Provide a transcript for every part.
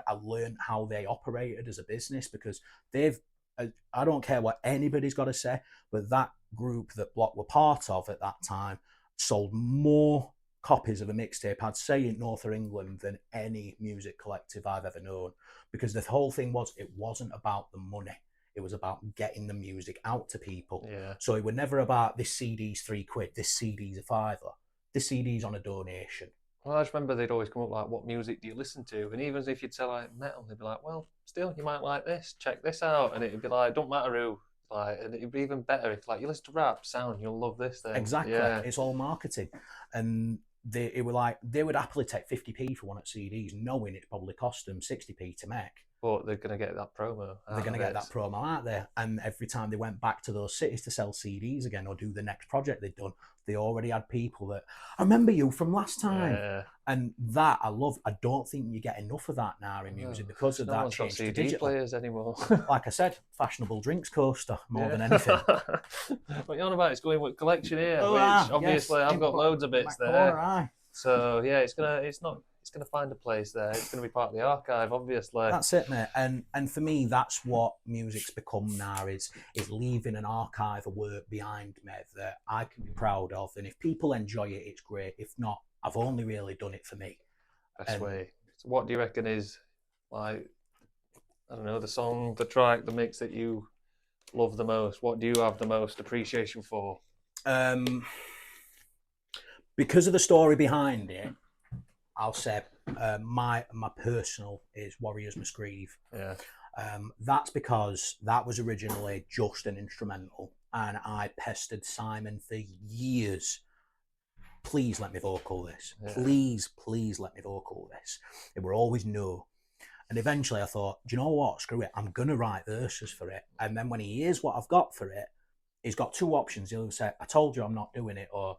I learned how they operated as a business because they've, I don't care what anybody's got to say, but that group that Block were part of at that time sold more copies of a mixtape, I'd say, in North of England than any music collective I've ever known. Because the whole thing was, it wasn't about the money. It was about getting the music out to people. Yeah. So it was never about this CD's £3, this CD's a fiver, this CD's on a donation. Well, I just remember they'd always come up like, what music do you listen to? And even if you'd say like metal, they'd be like, well, still, you might like this, check this out. And it'd be like, don't matter who. Like, and it'd be even better if like you listen to rap, sound, you'll love this thing. Exactly. Yeah. It's all marketing. And they were like, they would happily take 50p for one of CDs, knowing it probably cost them 60p to make. But they're going to get that promo. They're going to get that promo out there. And every time they went back to those cities to sell CDs again or do the next project they'd done, they already had people that, I remember you from last time. Yeah. And that I love. I don't think you get enough of that now in music because of that change to digital. Players anymore. Like I said, fashionable drinks coaster more than anything. What you're on about is going with collection here, Oh, which yes. obviously I've got loads of bits there. Corner, so yeah, it's gonna find a place there. It's gonna be part of the archive, obviously. That's it, mate. And for me, that's what music's become now, is leaving an archive of work behind me that I can be proud of. And if people enjoy it, it's great. If not, I've only really done it for me. Best way. So what do you reckon is, like, I don't know, the song, the track, the mix that you love the most? What do you have the most appreciation for? Because of the story behind it, I'll say my personal is Warriors Must Grieve. Yeah. That's because that was originally just an instrumental, and I pestered Simon for years. Please let me vocal this. Yeah. Please let me vocal this. It were always no. And eventually I thought, do you know what? Screw it. I'm going to write verses for it. And then when he hears what I've got for it, he's got two options. He'll say, I told you I'm not doing it, or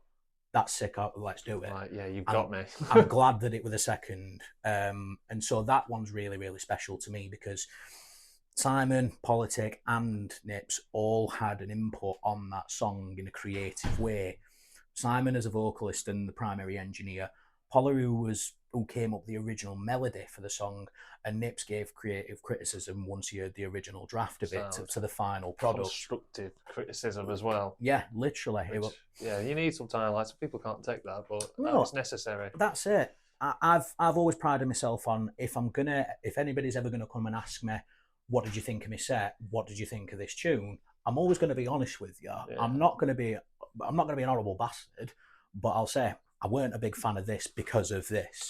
that's sick, let's do it. Right, yeah, you've got me. I'm glad that it was a second. And so that one's really, really special to me because Simon, Politic and Nips all had an input on that song in a creative way. Simon as a vocalist and the primary engineer, Poller who came up with the original melody for the song, and Nips gave creative criticism once he heard the original draft of it to the final product. Constructive criticism as well. Yeah, literally. Yeah, you need some time. Like, some people can't take that, but it's necessary. That's it. I've always prided myself on, if anybody's ever gonna come and ask me, what did you think of my set? What did you think of this tune? I'm always going to be honest with you. Yeah. I'm not going to be an horrible bastard, but I'll say I weren't a big fan of this because of this.